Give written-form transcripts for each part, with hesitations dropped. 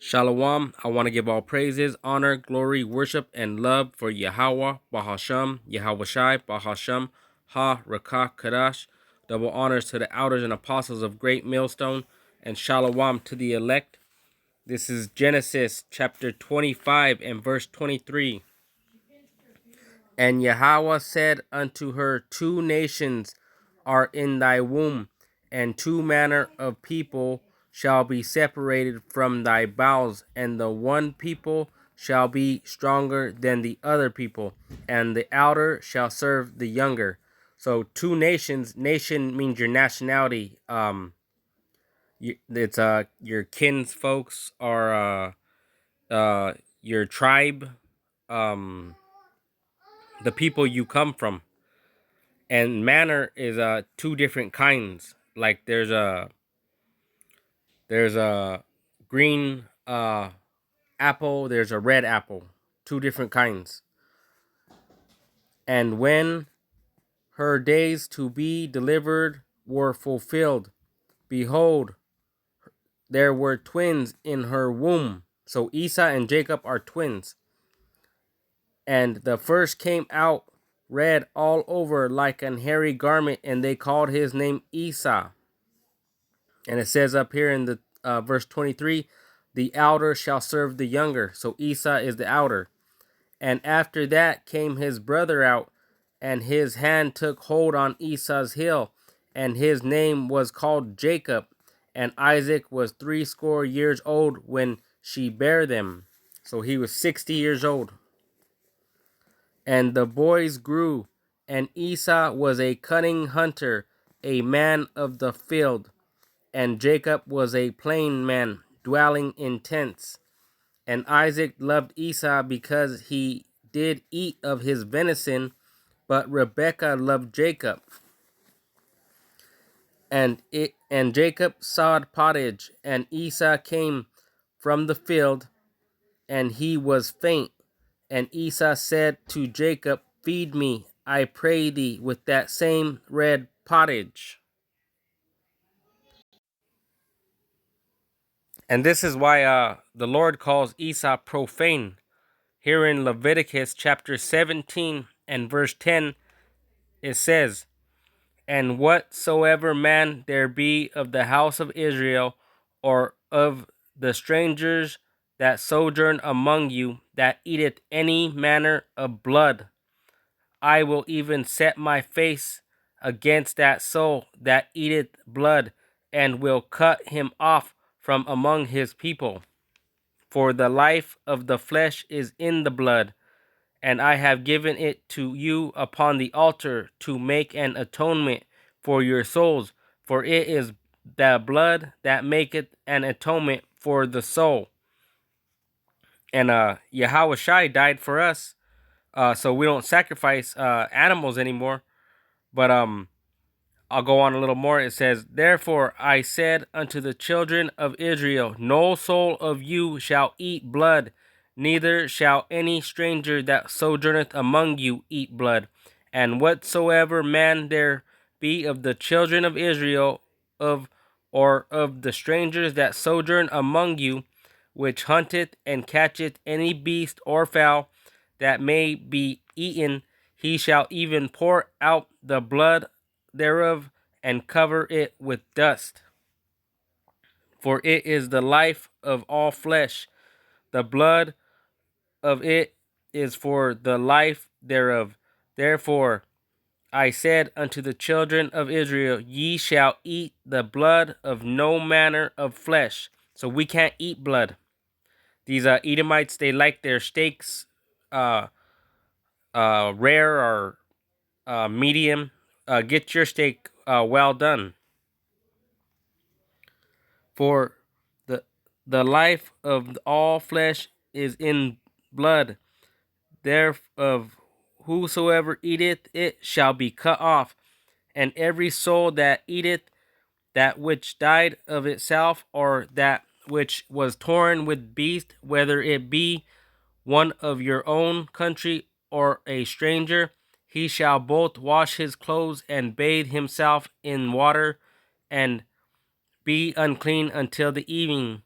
Shalom. I want to give all praises, honor, glory, worship, and love for Yahweh, Bahasham, Yahweh Shai, Bahasham, Ha, Rakah, Kadash. Double honors to the elders and apostles of Great Millstone, and Shalom to the elect. This is Genesis chapter 25 and verse 23. And Yahweh said unto her, Two nations are in thy womb, and two manner of people shall be separated from thy bowels, and the one people shall be stronger than the other people, and the elder shall serve the younger. So two nations. Nation means your nationality. It's your kinsfolks or your tribe, the people you come from. And manner is two different kinds. Like there's a green apple, there's a red apple, two different kinds. And when her days to be delivered were fulfilled, behold, there were twins in her womb. So Esau and Jacob are twins. And the first came out red all over like an hairy garment, and they called his name Esau. And it says up here in the verse 23, the elder shall serve the younger. So Esau is the elder. And after that came his brother out, and his hand took hold on Esau's heel, and his name was called Jacob. And Isaac was 80 years old when she bare them. So he was 60 years old. And the boys grew, and Esau was a cunning hunter, a man of the field. And Jacob was a plain man, dwelling in tents. And Isaac loved Esau because he did eat of his venison, but Rebekah loved Jacob. And Jacob sawed pottage, and Esau came from the field, and he was faint. And Esau said to Jacob, Feed me, I pray thee, with that same red pottage. And this is why the Lord calls Esau profane. Here in Leviticus chapter 17 and verse 10, it says, And whatsoever man there be of the house of Israel, or of the strangers that sojourn among you, that eateth any manner of blood, I will even set my face against that soul that eateth blood, and will cut him off from among his people. For the life of the flesh is in the blood, and I have given it to you upon the altar to make an atonement for your souls. For it is the blood that maketh an atonement for the soul. And Yahweh Shai died for us, so we don't sacrifice animals anymore. But I'll go on a little more. It says, Therefore I said unto the children of Israel, No soul of you shall eat blood, neither shall any stranger that sojourneth among you eat blood. And whatsoever man there be of the children of Israel, or of the strangers that sojourn among you, which hunteth and catcheth any beast or fowl that may be eaten, he shall even pour out the blood thereof and cover it with dust. For it is the life of all flesh. The blood of it is for the life thereof. Therefore I said unto the children of Israel, Ye shall eat the blood of no manner of flesh. So we can't eat blood. These Edomites, they like their steaks rare or medium. Get your steak well done. For the life of all flesh is in blood. Thereof whosoever eateth it shall be cut off. And every soul that eateth that which died of itself, or that which was torn with beast, whether it be one of your own country or a stranger, he shall both wash his clothes and bathe himself in water, and be unclean until the even.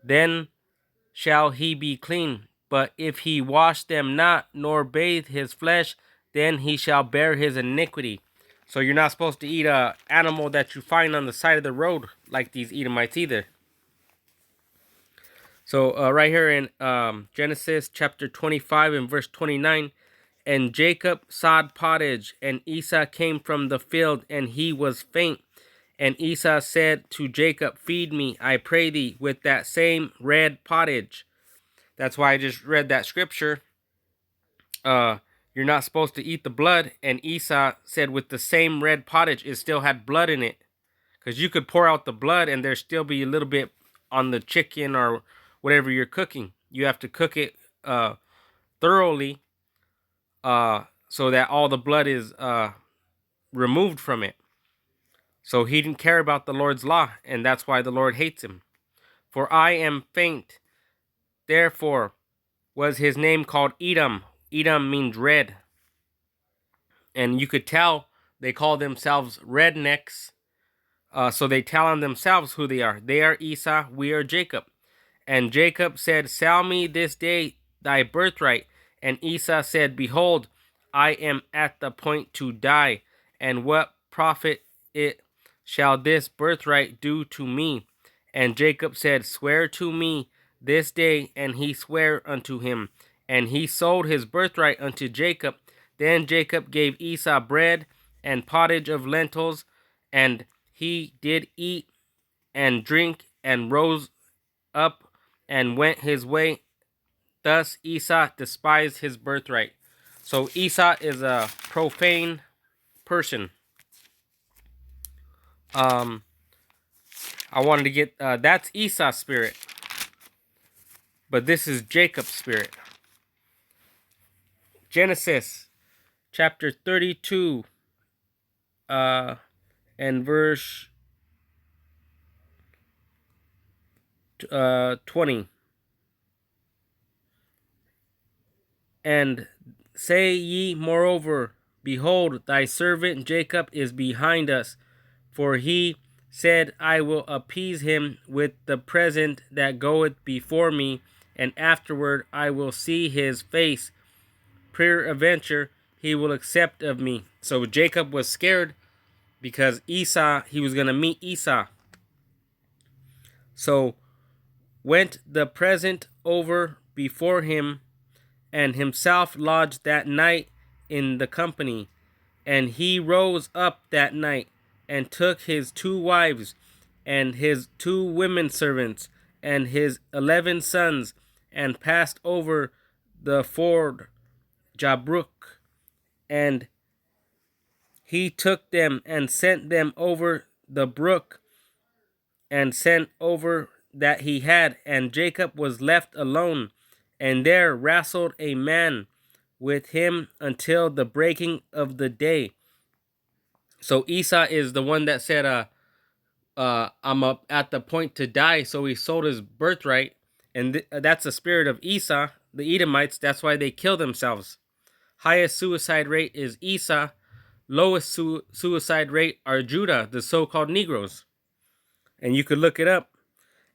then shall he be clean. But if he wash them not, nor bathe his flesh, then he shall bear his iniquity. So you're not supposed to eat a animal that you find on the side of the road like these Edomites either. So right here in Genesis chapter 25 and verse 29, and Jacob sowed pottage, and Esau came from the field, and he was faint. And Esau said to Jacob, feed me, I pray thee, with that same red pottage. That's why I just read that scripture. You're not supposed to eat the blood. And Esau said with the same red pottage, it still had blood in it. Because you could pour out the blood and there still be a little bit on the chicken or whatever you're cooking. You have to cook it thoroughly so that all the blood is removed from it. So he didn't care about the Lord's law, and that's why the Lord hates him. For I am faint. Therefore was his name called Edom. Edom means red. And you could tell they call themselves rednecks. So they tell on themselves who they are. They are Esau, we are Jacob. And Jacob said, sell me this day thy birthright. And Esau said, behold, I am at the point to die. And what profit it shall this birthright do to me? And Jacob said, swear to me this day. And he sware unto him. And he sold his birthright unto Jacob. Then Jacob gave Esau bread and pottage of lentils, and he did eat and drink, and rose up and went his way. Thus Esau despised his birthright. So Esau is a profane person. I wanted to get that's Esau's spirit, but this is Jacob's spirit. Genesis chapter 32 and verse 20. And say ye moreover, behold, thy servant Jacob is behind us, for he said, I will appease him with the present that goeth before me, and afterward I will see his face. Peradventure he will accept of me. So Jacob was scared because Esau, he was going to meet Esau. So went the present over before him, and himself lodged that night in the company. And he rose up that night, and took his 2 wives, and his 2 women servants, and his 11 sons, and passed over the ford Jabbok. And he took them, and sent them over the brook, and sent over that he had. And Jacob was left alone, and there wrestled a man with him until the breaking of the day. So Esau is the one that said, I'm up at the point to die. So he sold his birthright. And that's the spirit of Esau, the Edomites. That's why they kill themselves. Highest suicide rate is Esau. Lowest suicide rate are Judah, the so-called Negroes. And you could look it up.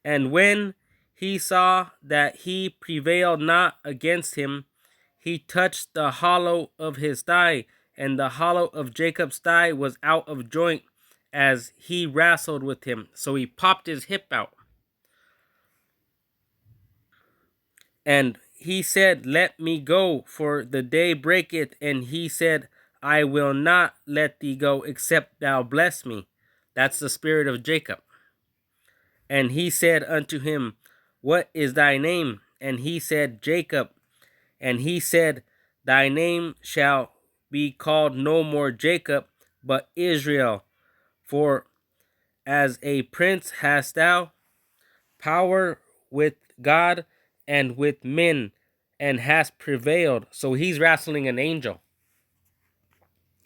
And when he saw that he prevailed not against him, he touched the hollow of his thigh, and the hollow of Jacob's thigh was out of joint as he wrestled with him. So he popped his hip out. And he said, let me go, for the day breaketh. And he said, I will not let thee go, except thou bless me. That's the spirit of Jacob. And he said unto him, what is thy name? And he said, Jacob. And he said, thy name shall be called no more Jacob, but Israel. For as a prince hast thou power with God and with men, and hast prevailed. So he's wrestling an angel.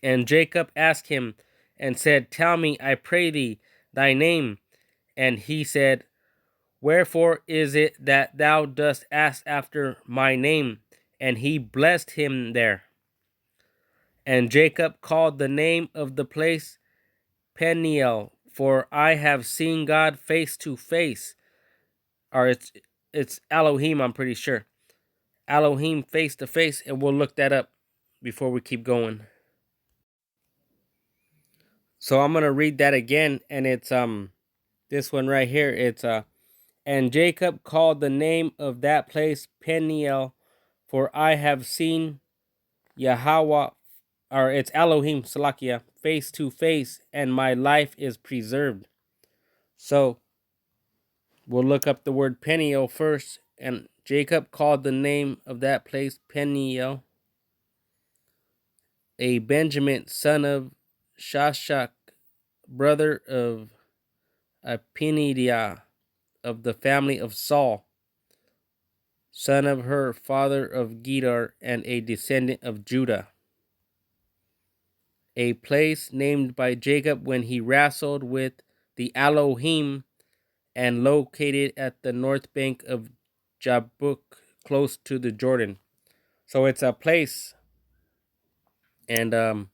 And Jacob asked him and said, tell me, I pray thee, thy name. And he said, wherefore is it that thou dost ask after my name? And he blessed him there. And Jacob called the name of the place Peniel, for I have seen God face to face, or it's Elohim, I'm pretty sure. Elohim face to face, and we'll look that up before we keep going. So I'm gonna read that again, and it's this one right here. It's and Jacob called the name of that place Peniel, for I have seen Yahweh, or it's Elohim Salakia, face to face, and my life is preserved. So we'll look up the word Peniel first, and Jacob called the name of that place Peniel. A Benjamin, son of Shashak, brother of Apinidiah, of the family of Saul, son of her father of Gedar, and a descendant of Judah. A place named by Jacob when he wrestled with the Elohim, and located at the north bank of Jabbok, close to the Jordan. So it's a place, and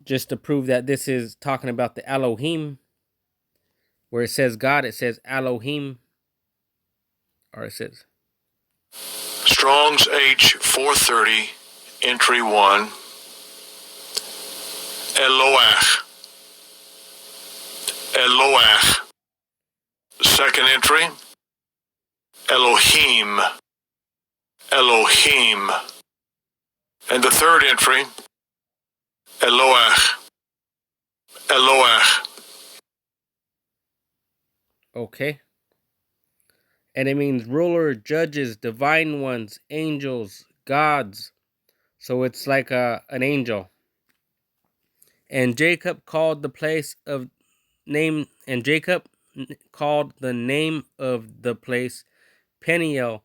just to prove that this is talking about the Elohim, where it says God, it says Elohim, or it says Strong's H 430, entry 1, Eloach. Eloach. Second entry, Elohim. Elohim. And the third entry, Eloach. Eloach. okay. And it means ruler, judges, divine ones, angels, gods. So it's like an angel. And Jacob called the place of name, and Jacob called the name of the place Peniel,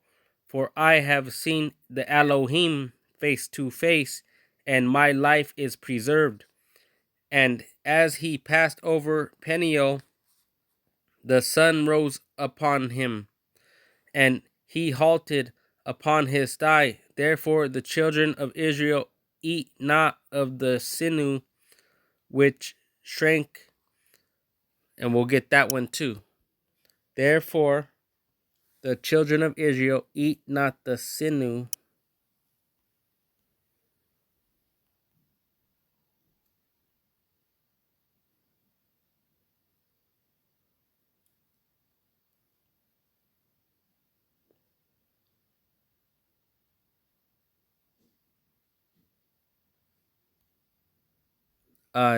for I have seen the Elohim face to face, and my life is preserved. And as he passed over Peniel, the sun rose upon him, and he halted upon his thigh. Therefore the children of Israel eat not of the sinew which shrank, and we'll get that one too. Therefore the children of Israel eat not the sinew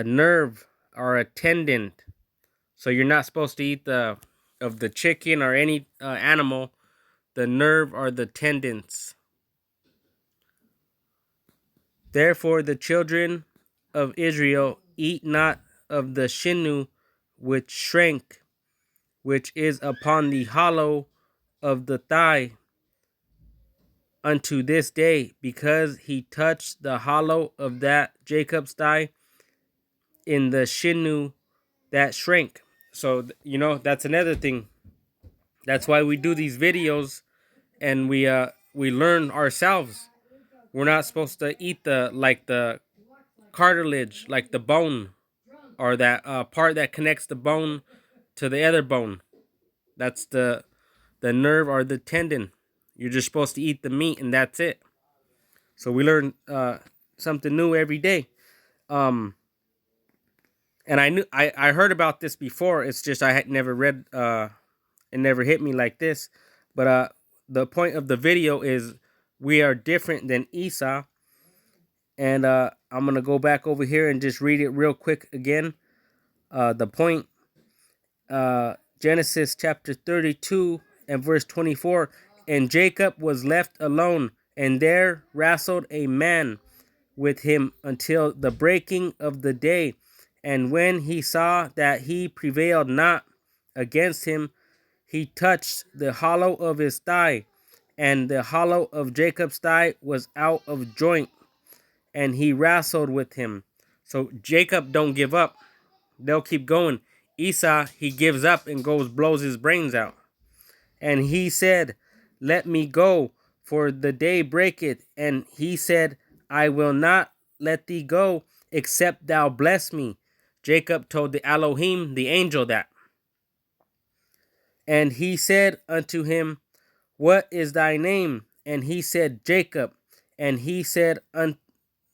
nerve or a tendon. So you're not supposed to eat the chicken or any animal, the nerve or the tendons. Therefore the children of Israel eat not of the sinew which shrank, which is upon the hollow of the thigh, unto this day, because he touched the hollow of that Jacob's thigh in the sinew that shrank. So that's another thing. That's why we do these videos, and we learn ourselves. We're not supposed to eat the cartilage, like the bone, or that part that connects the bone to the other bone. That's the nerve or the tendon. You're just supposed to eat the meat, and that's it. So we learn something new every day. And I heard about this before. It's just I had never read. It never hit me like this. But the point of the video is we are different than Esau. And I'm gonna go back over here and just read it real quick again. The point. Genesis chapter 32 and verse 24. And Jacob was left alone, and there wrestled a man with him until the breaking of the day. And when he saw that he prevailed not against him, he touched the hollow of his thigh, and the hollow of Jacob's thigh was out of joint, and he wrestled with him. So Jacob don't give up. They'll keep going. Esau, he gives up and blows his brains out. And he said, let me go, for the day breaketh. And he said, I will not let thee go, except thou bless me. Jacob told the Elohim, the angel, that. And he said unto him, What is thy name? And he said, Jacob. And he said,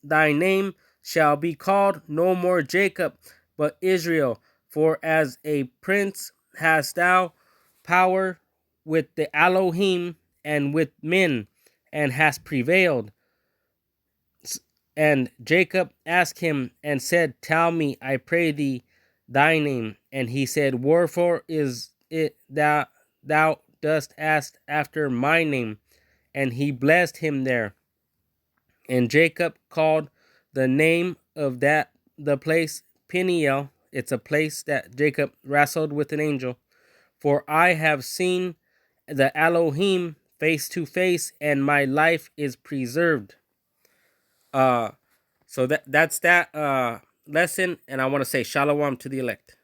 Thy name shall be called no more Jacob, but Israel. For as a prince hast thou power with the Elohim and with men, and hast prevailed. And Jacob asked him and said, Tell me, I pray thee, thy name. And he said, Wherefore is it that thou dost ask after my name? And he blessed him there. And Jacob called the name of the place Peniel. It's a place that Jacob wrestled with an angel. For I have seen the Elohim face to face, and my life is preserved. So that's that lesson, and I want to say shalom to the elect.